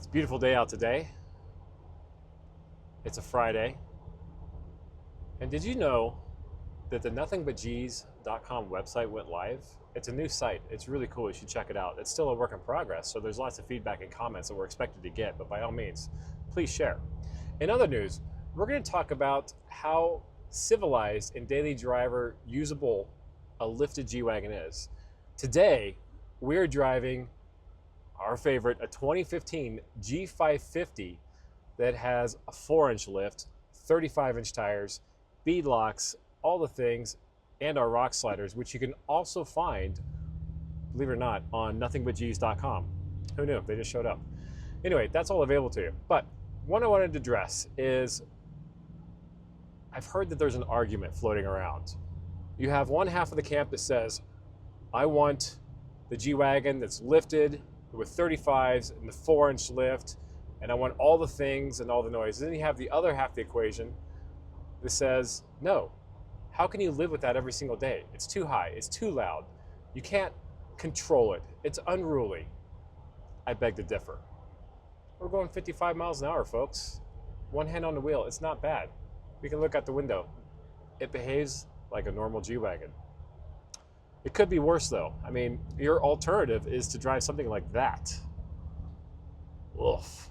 a beautiful day out today. It's a Friday. And did you know that the nothingbutgs.com website went live? It's a new site. It's really cool. You should check it out. It's still a work in progress, so there's lots of feedback and comments that we're expected to get, but by all means, please share. In other news, we're going to talk about how civilized and daily driver usable a lifted G-Wagon is. Today, we're driving our favorite, a 2015 G550 that has a 4-inch lift, 35-inch tires, beadlocks, all the things, and our rock sliders, which you can also find, believe it or not, on nothingbutgs.com. Who knew? They just showed up. Anyway, that's all available to you. But what I wanted to address is I've heard that there's an argument floating around. You have one half of the camp that says, I want the G-Wagon that's lifted with 35s and the 4-inch lift, and I want all the things and all the noise. And then you have the other half of the equation that says, no, how can you live with that every single day? It's too high, it's too loud. You can't control it, it's unruly. I beg to differ. We're going 55 miles an hour, folks. One hand on the wheel, it's not bad. We can look out the window. It behaves like a normal G-Wagon. It could be worse though. I mean, your alternative is to drive something like that. Oof,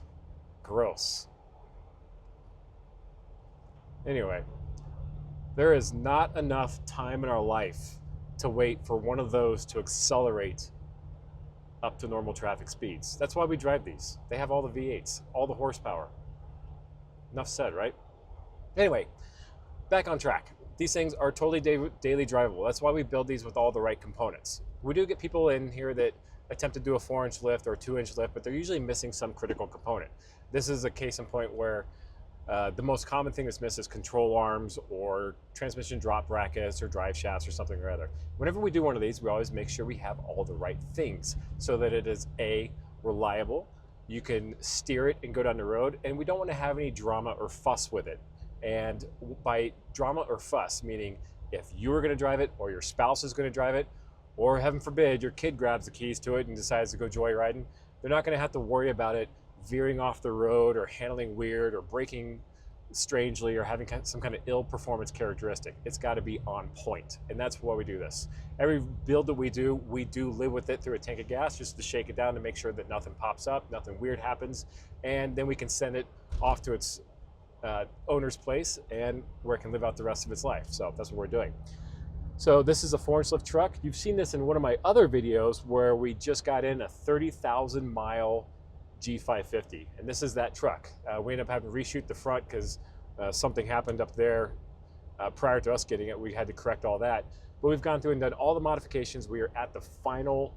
gross. Anyway, there is not enough time in our life to wait for one of those to accelerate up to normal traffic speeds. That's why we drive these. They have all the V8s, all the horsepower. Enough said, right? Anyway, back on track. These things are totally daily drivable. That's why we build these with all the right components. We do get people in here that attempt to do a 4-inch lift or a 2-inch lift, but they're usually missing some critical component. This is a case in point where the most common thing that's missed is control arms or transmission drop brackets or drive shafts or something or other. Whenever we do one of these, we always make sure we have all the right things so that it is A, reliable, you can steer it and go down the road, and we don't want to have any drama or fuss with it. And by drama or fuss, meaning if you're going to drive it or your spouse is going to drive it, or heaven forbid, your kid grabs the keys to it and decides to go joyriding, they're not going to have to worry about it veering off the road or handling weird or braking strangely or having some kind of ill performance characteristic. It's got to be on point, and that's why we do this. Every build that we do live with it through a tank of gas just to shake it down to make sure that nothing pops up, nothing weird happens, and then we can send it off to its owner's place and where it can live out the rest of its life. So that's what we're doing. So this is a 4-inch lift truck. You've seen this in one of my other videos where we just got in a 30,000 mile G550, and this is that truck. We ended up having to reshoot the front because something happened up there prior to us getting it. We had to correct all that, but we've gone through and done all the modifications. We are at the final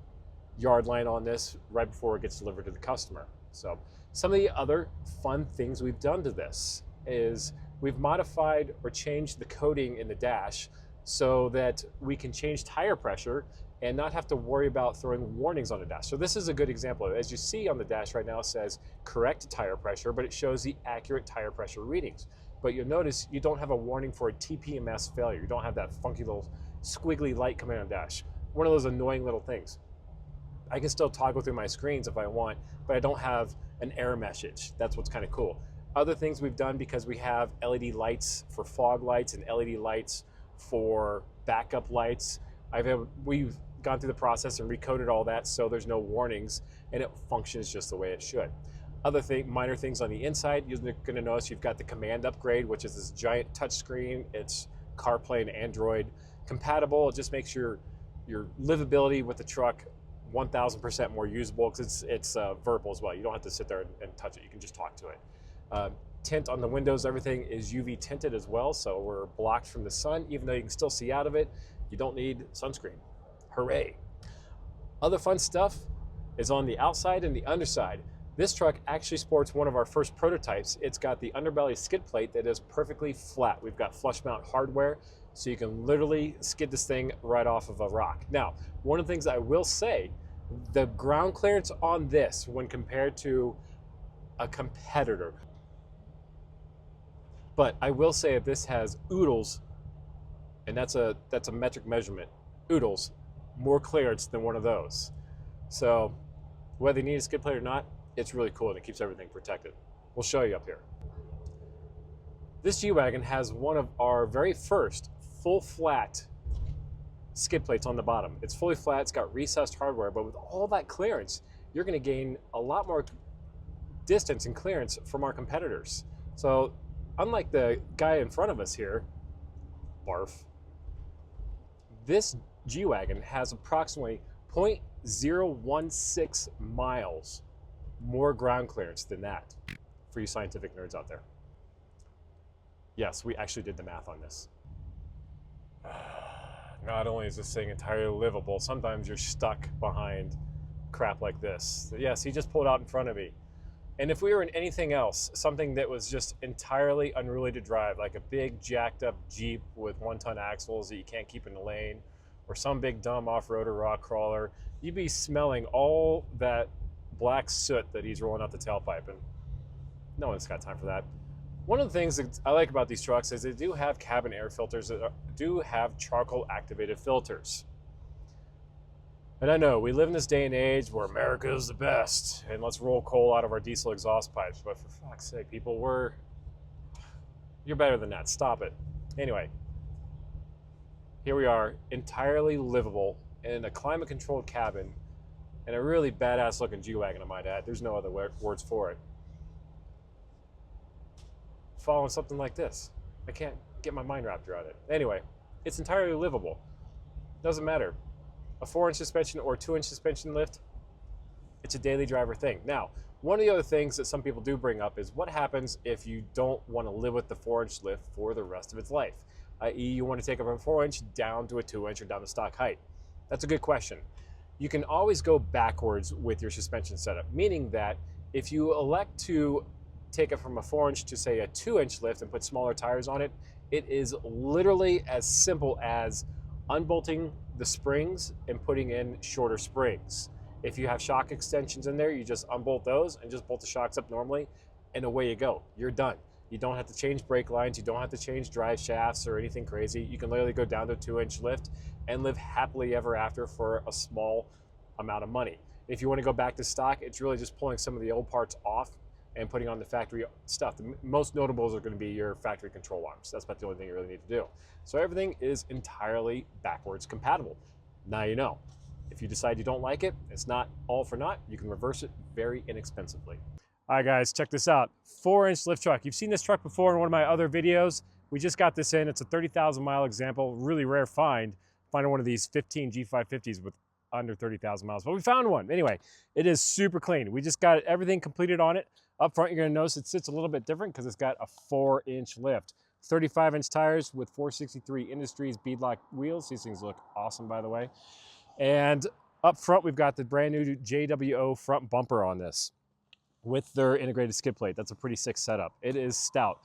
yard line on this right before it gets delivered to the customer. So some of the other fun things we've done to this is we've modified or changed the coating in the dash so that we can change tire pressure and not have to worry about throwing warnings on the dash. So this is a good example. As you see on the dash right now, it says correct tire pressure, but it shows the accurate tire pressure readings. But you'll notice you don't have a warning for a TPMS failure. You don't have that funky little squiggly light coming on the dash. One of those annoying little things. I can still toggle through my screens if I want, but I don't have an error message. That's what's kind of cool. Other things we've done, because we have LED lights for fog lights and LED lights for backup lights, we've gone through the process and recoded all that so there's no warnings and it functions just the way it should. Other minor things on the inside, you're going to notice you've got the command upgrade, which is this giant touch screen. It's CarPlay and Android compatible. It just makes your livability with the truck 1,000% more usable because it's verbal as well. You don't have to sit there and touch it. You can just talk to it. Tint on the windows, everything is UV tinted as well, so we're blocked from the sun. Even though you can still see out of it, you don't need sunscreen. Hooray. Other fun stuff is on the outside and the underside. This truck actually sports one of our first prototypes. It's got the underbelly skid plate that is perfectly flat. We've got flush mount hardware, so you can literally skid this thing right off of a rock. Now, one of the things I will say, the ground clearance on this when compared to a competitor, but I will say that this has oodles, and that's a metric measurement, oodles, more clearance than one of those. So whether you need a skid plate or not, It's really cool and it keeps everything protected. We'll show you up here. This G-Wagon has one of our very first full flat skid plates on the bottom. It's fully flat, it's got recessed hardware, but with all that clearance, you're gonna gain a lot more distance and clearance from our competitors. So unlike the guy in front of us here, barf, this G-Wagon has approximately 0.016 miles more ground clearance than that, for you scientific nerds out there. Yes, we actually did the math on this. Not only is this thing entirely livable, sometimes you're stuck behind crap like this. Yes, he just pulled out in front of me. And if we were in anything else, something that was just entirely unruly to drive, like a big jacked up Jeep with 1-ton axles that you can't keep in the lane, or some big dumb off-roader rock crawler, you'd be smelling all that black soot that he's rolling out the tailpipe, and no one's got time for that. One of the things that I like about these trucks is they do have cabin air filters that do have charcoal activated filters. And I know we live in this day and age where America is the best and let's roll coal out of our diesel exhaust pipes, but for fuck's sake, people, you're better than that. Stop it. Anyway, here we are, entirely livable in a climate controlled cabin and a really badass looking G-Wagon, I might add. There's no other words for it. Following something like this. I can't get my mind wrapped around it. Anyway, it's entirely livable. Doesn't matter. A 4-inch suspension or 2-inch suspension lift, it's a daily driver thing. Now, one of the other things that some people do bring up is what happens if you don't want to live with the 4-inch lift for the rest of its life, i.e. you want to take it from a 4-inch down to a 2-inch or down to stock height. That's a good question. You can always go backwards with your suspension setup, meaning that if you elect to take it from a 4-inch to say a 2-inch lift and put smaller tires on it, it is literally as simple as unbolting the springs and putting in shorter springs. If you have shock extensions in there, you just unbolt those and just bolt the shocks up normally, and away you go. You're done. You don't have to change brake lines. You don't have to change drive shafts or anything crazy. You can literally go down to a 2-inch lift and live happily ever after for a small amount of money. If you want to go back to stock, it's really just pulling some of the old parts off and putting on the factory stuff. The most notables are going to be your factory control arms. That's about the only thing you really need to do. So everything is entirely backwards compatible. Now you know. If you decide you don't like it, it's not all for naught. You can reverse it very inexpensively. All right, guys, check this out. 4-inch lift truck. You've seen this truck before in one of my other videos. We just got this in. It's a 30,000 mile example. Really rare find. Finding one of these 15 G550s with under 30,000 miles, but we found one. Anyway, it is super clean. We just got everything completed on it. Up front, you're gonna notice it sits a little bit different because it's got a 4-inch lift. 35-inch tires with 463 Industries beadlock wheels. These things look awesome, by the way. And up front, we've got the brand new JWO front bumper on this with their integrated skid plate. That's a pretty sick setup. It is stout.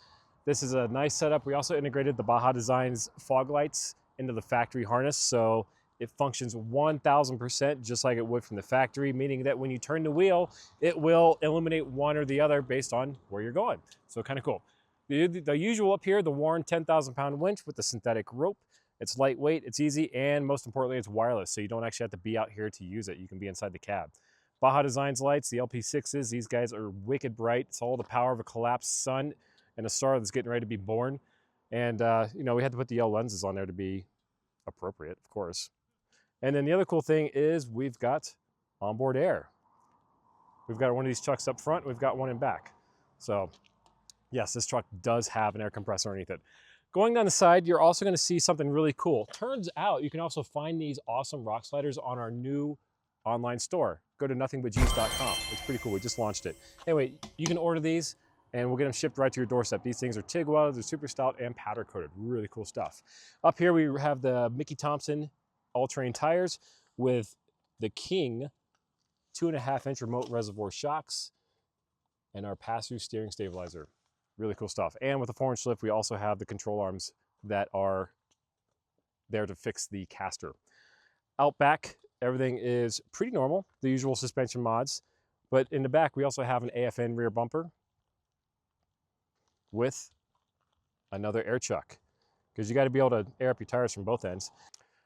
This is a nice setup. We also integrated the Baja Designs fog lights into the factory harness, so it functions 1000% just like it would from the factory, meaning that when you turn the wheel, it will illuminate one or the other based on where you're going. So kind of cool. The usual up here, the Warren 10,000-pound winch with the synthetic rope. It's lightweight, it's easy, and most importantly, it's wireless, so you don't actually have to be out here to use it. You can be inside the cab. Baja Designs lights, the LP6s, these guys are wicked bright. It's all the power of a collapsed sun and a star that's getting ready to be born. And, you know, we had to put the L lenses on there to be appropriate, of course. And then the other cool thing is we've got onboard air. We've got one of these trucks up front, we've got one in back. So yes, this truck does have an air compressor underneath it. Going down the side, you're also gonna see something really cool. Turns out you can also find these awesome rock sliders on our new online store. Go to nothingbutgs.com. It's pretty cool, we just launched it. Anyway, you can order these and we'll get them shipped right to your doorstep. These things are TIG welded, they're super stout and powder coated. Really cool stuff. Up here we have the Mickey Thompson all-terrain tires with the King 2.5-inch remote reservoir shocks and our pass-through steering stabilizer. Really cool stuff. And with the 4-inch lift, we also have the control arms that are there to fix the caster. Out back, everything is pretty normal, the usual suspension mods, but in the back, we also have an AFN rear bumper with another air chuck, because you got to be able to air up your tires from both ends.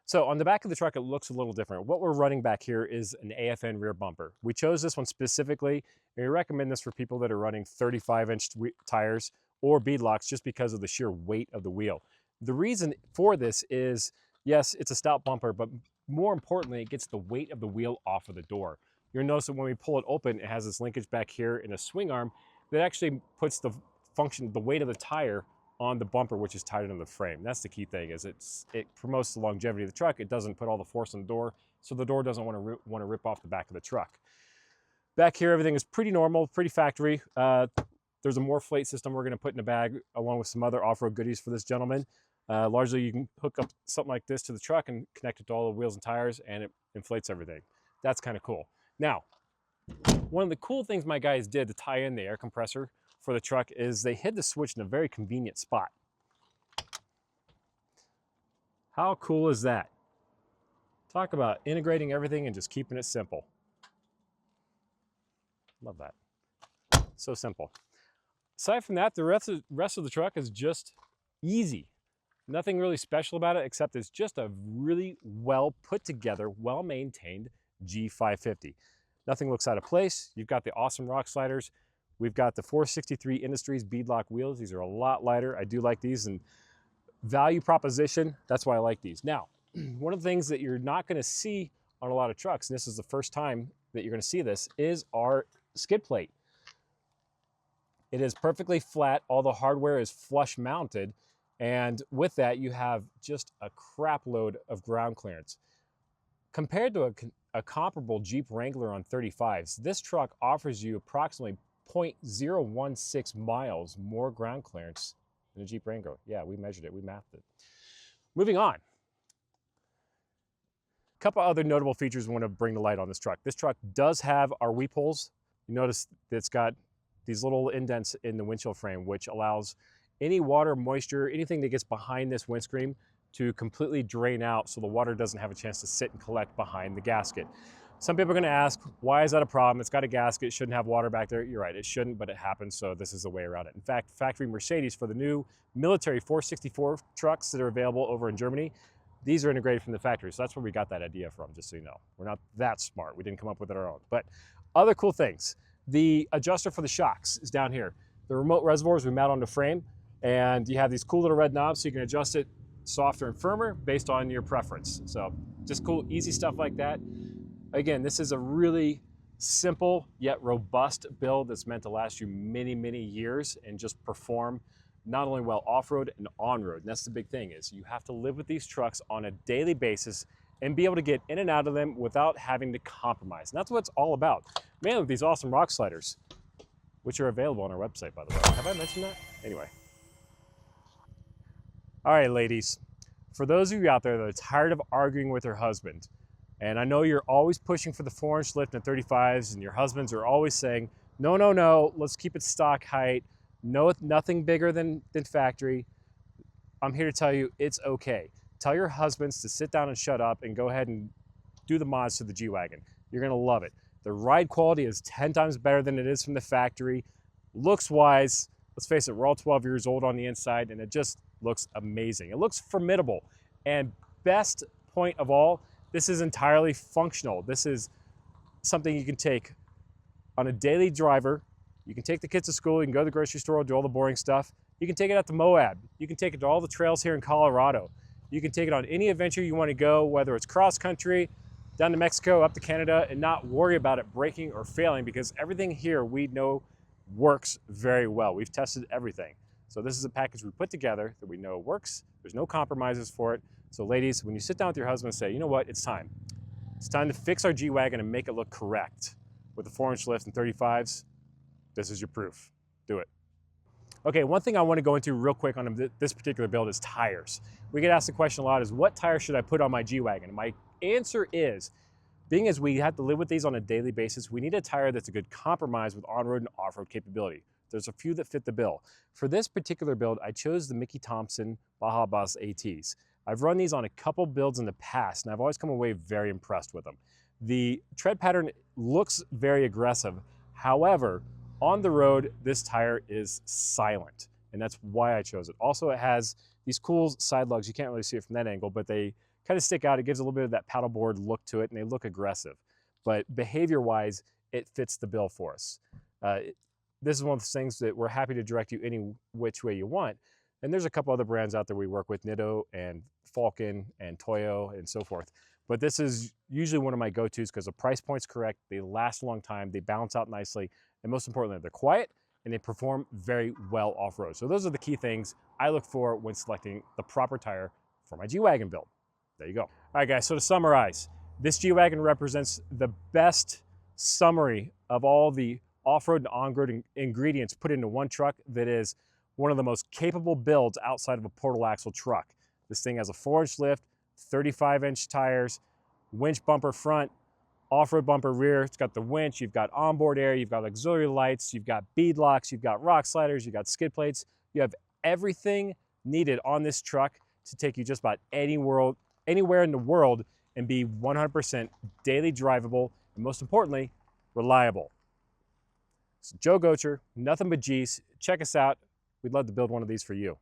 So on the back of the truck, it looks a little different. What we're running back here is an AFN rear bumper. We chose this one specifically, and we recommend this for people that are running 35-inch tires or beadlocks just because of the sheer weight of the wheel. The reason for this is, yes, it's a stout bumper, but more importantly, it gets the weight of the wheel off of the door. You'll notice that when we pull it open, it has this linkage back here in a swing arm that actually puts the weight of the tire on the bumper, which is tied into the frame. That's the key thing, is it promotes the longevity of the truck. It doesn't put all the force on the door, so the door doesn't want to rip off the back of the truck. Back here, everything is pretty normal, pretty factory. There's a Morflate system we're going to put in a bag along with some other off-road goodies for this gentleman. Largely, you can hook up something like this to the truck and connect it to all the wheels and tires, and it inflates everything. That's kind of cool. Now, one of the cool things my guys did to tie in the air compressor for the truck is they hid the switch in a very convenient spot. How cool is that? Talk about integrating everything and just keeping it simple. Love that. So simple. Aside from that, the rest of the truck is just easy. Nothing really special about it, except it's just a really well put together, well maintained G550. Nothing looks out of place. You've got the awesome rock sliders. We've got the 463 Industries beadlock wheels. These are a lot lighter. I do like these, and value proposition, that's why I like these. Now, one of the things that you're not gonna see on a lot of trucks, and this is the first time that you're gonna see this, is our skid plate. It is perfectly flat. All the hardware is flush mounted. And with that, you have just a crap load of ground clearance. Compared to a comparable Jeep Wrangler on 35s, this truck offers you approximately 0.016 miles more ground clearance than a Jeep Wrangler. Yeah, we measured it, we mapped it. Moving on. A couple other notable features we want to bring to light on this truck. This truck does have our weep holes. You notice that it's got these little indents in the windshield frame, which allows any water, moisture, anything that gets behind this windscreen to completely drain out so the water doesn't have a chance to sit and collect behind the gasket. Some people are going to ask, why is that a problem? It's got a gasket, it shouldn't have water back there. You're right, it shouldn't, but it happens, so this is the way around it. In fact, factory Mercedes, for the new military 464 trucks that are available over in Germany, these are integrated from the factory, so that's where we got that idea from, just so you know. We're not that smart, we didn't come up with it on our own. But other cool things, the adjuster for the shocks is down here. The remote reservoirs we mount on the frame, and you have these cool little red knobs so you can adjust it softer and firmer based on your preference. So just cool, easy stuff like that. Again, this is a really simple yet robust build that's meant to last you many, many years and just perform not only well off-road and on-road. And that's the big thing, is you have to live with these trucks on a daily basis and be able to get in and out of them without having to compromise. And that's what it's all about. Mainly with these awesome rock sliders, which are available on our website, by the way. Have I mentioned that? Anyway. All right, ladies, for those of you out there that are tired of arguing with your husband, and I know you're always pushing for the 4-inch lift in 35s, and your husbands are always saying, no, no, no, let's keep it stock height, no, nothing bigger than factory. I'm here to tell you it's okay. Tell your husbands to sit down and shut up and go ahead and do the mods to the G-Wagon. You're gonna love it. The ride quality is 10 times better than it is from the factory. Looks-wise, let's face it, we're all 12 years old on the inside, and it just looks amazing. It looks formidable. And best point of all, this is entirely functional. This is something you can take on a daily driver. You can take the kids to school, you can go to the grocery store, do all the boring stuff. You can take it out to Moab. You can take it to all the trails here in Colorado. You can take it on any adventure you want to go, whether it's cross country, down to Mexico, up to Canada, and not worry about it breaking or failing, because everything here we know works very well. We've tested everything. So this is a package we put together that we know works. There's no compromises for it. So ladies, when you sit down with your husband and say, you know what, it's time. It's time to fix our G-Wagon and make it look correct with the 4-inch lift and 35s, this is your proof. Do it. Okay, one thing I want to go into real quick on this particular build is tires. We get asked the question a lot, is what tire should I put on my G-Wagon? My answer is, being as we have to live with these on a daily basis, we need a tire that's a good compromise with on-road and off-road capability. There's a few that fit the bill. For this particular build, I chose the Mickey Thompson Baja Boss ATs. I've run these on a couple builds in the past, and I've always come away very impressed with them. The tread pattern looks very aggressive. However, on the road, this tire is silent, and that's why I chose it. Also, it has these cool side lugs. You can't really see it from that angle, but they kind of stick out. It gives a little bit of that paddleboard look to it, and they look aggressive. But behavior-wise, it fits the bill for us. This is one of those things that we're happy to direct you any which way you want. And there's a couple other brands out there we work with, Nitto and Falcon and Toyo and so forth. But this is usually one of my go-tos because the price point's correct, they last a long time, they balance out nicely, and most importantly, they're quiet and they perform very well off-road. So those are the key things I look for when selecting the proper tire for my G-Wagon build. There you go. All right, guys, so to summarize, this G-Wagon represents the best summary of all the off-road and on-road ingredients put into one truck that is one of the most capable builds outside of a portal axle truck. This thing has a 4-inch lift, 35-inch tires, winch bumper front, off-road bumper rear. It's got the winch, you've got onboard air, you've got auxiliary lights, you've got beadlocks, you've got rock sliders, you've got skid plates. You have everything needed on this truck to take you just about anywhere in the world and be 100% daily drivable, and most importantly, reliable. So Joe Gocher, nothing but G's. Check us out. We'd love to build one of these for you.